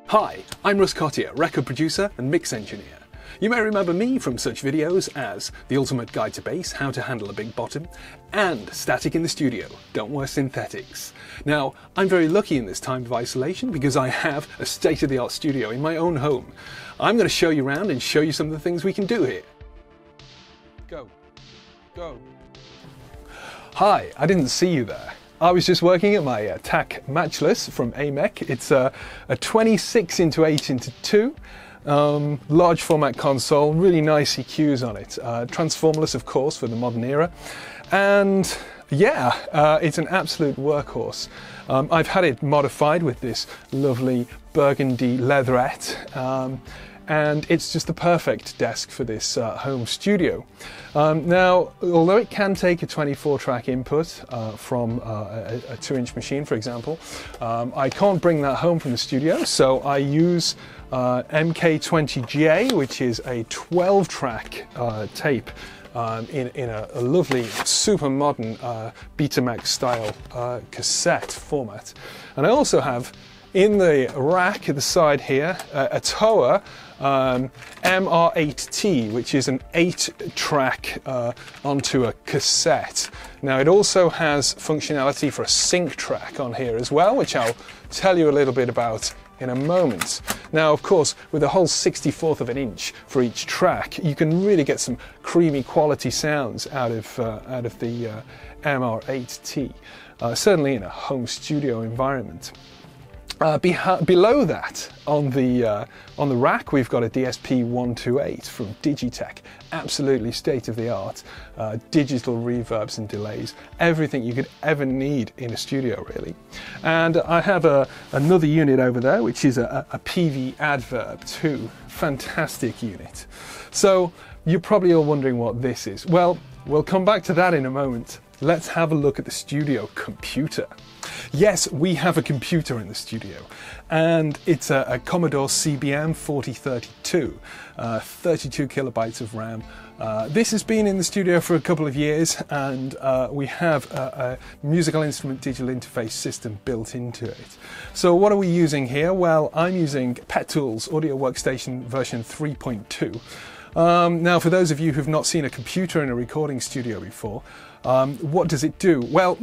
Hi, I'm Russ Cottier, record producer and mix engineer. You may remember me from such videos as The Ultimate Guide to Bass, How to Handle a Big Bottom, and Static in the Studio, Don't Wear Synthetics. Now, I'm very lucky in this time of isolation because I have a state-of-the-art studio in my own home. I'm going to show you around and show you some of the things we can do here. Go. Hi, I didn't see you there. I was just working at my TAC Matchless from AMEC. It's a 26x8x2 large format console, really nice EQs on it. Transformerless, of course, for the modern era. And yeah, it's an absolute workhorse. I've had it modified with this lovely burgundy leatherette. And it's just the perfect desk for this home studio. Now, although it can take a 24-track input from a 2-inch machine, for example, I can't bring that home from the studio, so I use MK20J, which is a 12-track tape in a lovely, super modern Betamax style cassette format. And I also have in the rack at the side here a Toa MR8T, which is an 8-track onto a cassette. Now it also has functionality for a sync track on here as well, which I'll tell you a little bit about in a moment. Now, of course, with a whole 64th of an inch for each track, you can really get some creamy quality sounds out of the MR8T, certainly in a home studio environment. Below that, on the rack, we've got a DSP-128 from Digitech. Absolutely state-of-the-art, digital reverbs and delays, everything you could ever need in a studio, really. And I have another unit over there, which is a PV Adverb 2. Fantastic unit. So you're probably all wondering what this is. Well, we'll come back to that in a moment. Let's have a look at the studio computer. Yes, we have a computer in the studio, and it's a Commodore CBM 4032, 32 kilobytes of RAM. This has been in the studio for a couple of years, and we have a musical instrument digital interface system built into it. So what are we using here? Well, I'm using Pet Tools Audio Workstation version 3.2. Now, for those of you who've not seen a computer in a recording studio before, what does it do? Well,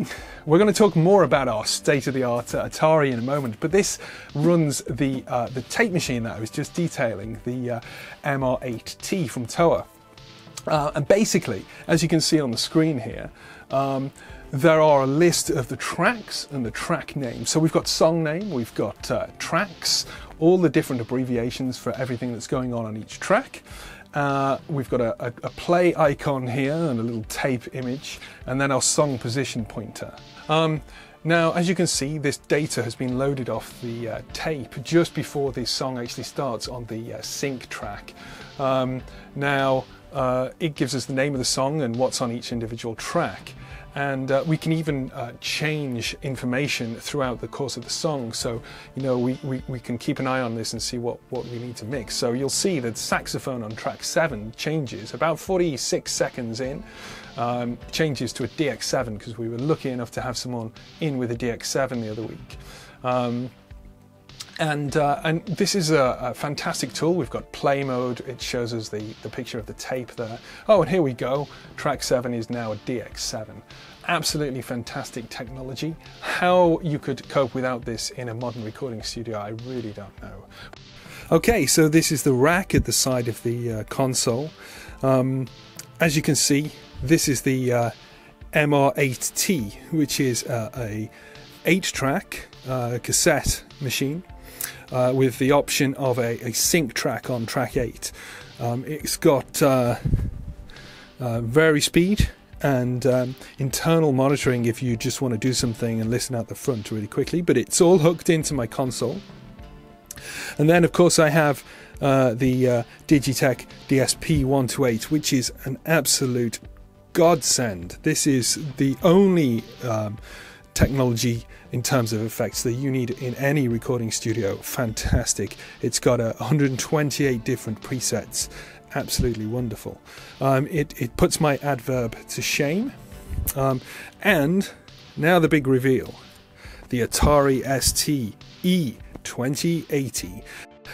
we're going to talk more about our state-of-the-art Atari in a moment, but this runs the tape machine that I was just detailing, the MR8T from Toa. And basically, as you can see on the screen here, there are a list of the tracks and the track names. So we've got song name, we've got tracks, all the different abbreviations for everything that's going on each track. We've got a play icon here and a little tape image, and then our song position pointer. Now, as you can see, this data has been loaded off the tape just before this song actually starts on the sync track. Now, it gives us the name of the song and what's on each individual track. And we can even change information throughout the course of the song. So, you know, we can keep an eye on this and see what we need to mix. So you'll see that saxophone on track 7 changes about 46 seconds in. Changes to a DX7 because we were lucky enough to have someone in with a DX7 the other week. And this is a fantastic tool. We've got play mode. It shows us the picture of the tape there. Oh, and here we go. Track 7 is now a DX7. Absolutely fantastic technology. How you could cope without this in a modern recording studio, I really don't know. Okay, so this is the rack at the side of the console. As you can see, this is the MR8T, which is a 8-track cassette machine. With the option of a sync track on track 8. It's got vary speed and internal monitoring if you just want to do something and listen out the front really quickly, but it's all hooked into my console. And then, of course, I have the Digitech DSP-128, which is an absolute godsend. This is the only technology in terms of effects that you need in any recording studio. Fantastic. It's got 128 different presets. Absolutely wonderful. It puts my adverb to shame. And now the big reveal. The Atari ST 2080.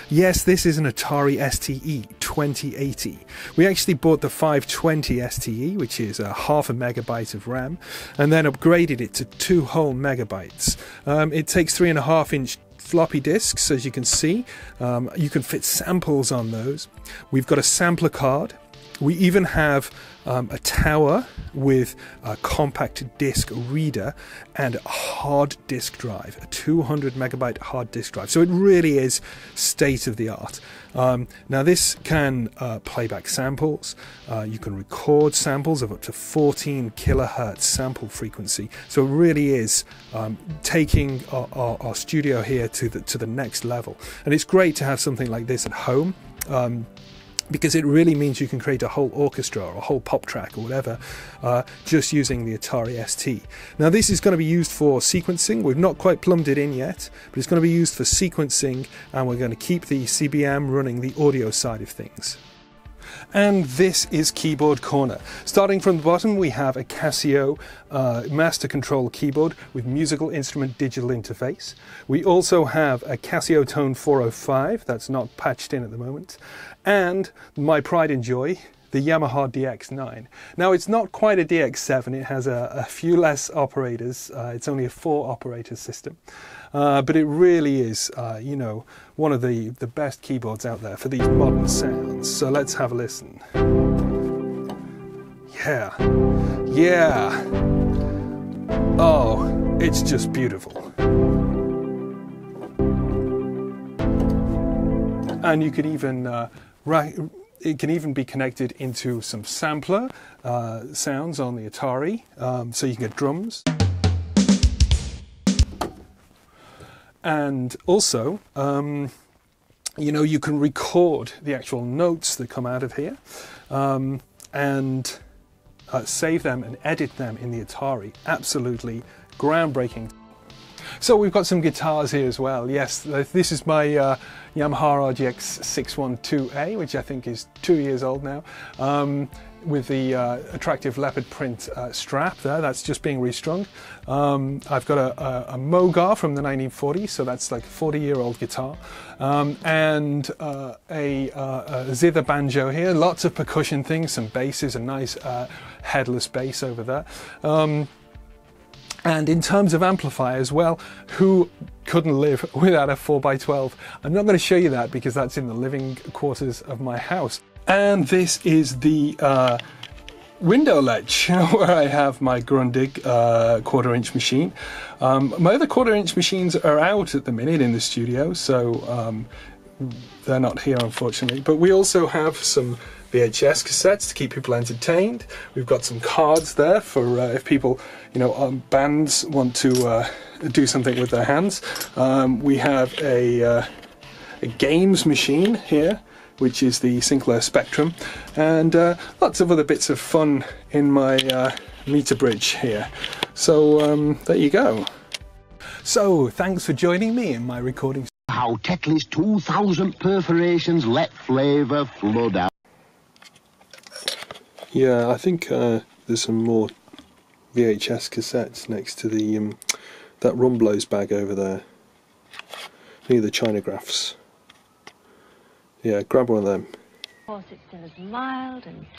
Yes, this is an Atari STE 2080. We actually bought the 520 STE, which is a half a megabyte of RAM, and then upgraded it to 2 whole megabytes. It takes 3.5-inch floppy disks, as you can see. You can fit samples on those. We've got a sampler card. We even have a tower with a compact disc reader and a hard disk drive, a 200 megabyte hard disk drive. So it really is state of the art. Now this can play back samples. You can record samples of up to 14 kilohertz sample frequency. So it really is taking our studio here to the next level. And it's great to have something like this at home. Because it really means you can create a whole orchestra or a whole pop track or whatever just using the Atari ST. Now this is going to be used for sequencing. We've not quite plumbed it in yet, but it's going to be used for sequencing, and we're going to keep the CBM running the audio side of things. And this is Keyboard Corner. Starting from the bottom, we have a Casio Master Control keyboard with musical instrument digital interface. We also have a Casio Tone 405 that's not patched in at the moment, and my pride and joy, the Yamaha DX9. Now it's not quite a DX7, it has a few less operators, it's only a 4 operator system. But it really is, you know, one of the best keyboards out there for these modern sounds. So let's have a listen. Yeah, yeah. Oh, it's just beautiful. And you could even, it can even be connected into some sampler sounds on the Atari, so you can get drums. And also, you know, you can record the actual notes that come out of here and save them and edit them in the Atari. Absolutely groundbreaking. So we've got some guitars here as well. Yes, this is my Yamaha RGX 612A, which I think is 2 years old now, with the attractive leopard print strap there. That's just being restrung. I've got a Mogar from the 1940s, so that's like a 40-year-old guitar, and a zither banjo here. Lots of percussion things, some basses, a nice headless bass over there. And in terms of amplifiers, well, who couldn't live without a 4x12? I'm not going to show you that because that's in the living quarters of my house. And this is the window ledge where I have my Grundig 1/4-inch machine. My other 1/4-inch machines are out at the minute in the studio, so they're not here unfortunately. But we also have some VHS cassettes to keep people entertained. We've got some cards there for if people, you know, bands want to do something with their hands. We have a games machine here, which is the Sinclair Spectrum, and lots of other bits of fun in my meter bridge here. So there you go. So thanks for joining me in my recording. How Tetley's 2,000 perforations let flavour flood out. Yeah, I think there's some more VHS cassettes next to the that Rumblos bag over there. Near the Chinagraphs. Yeah, grab one of them. Of course, it's still as mild and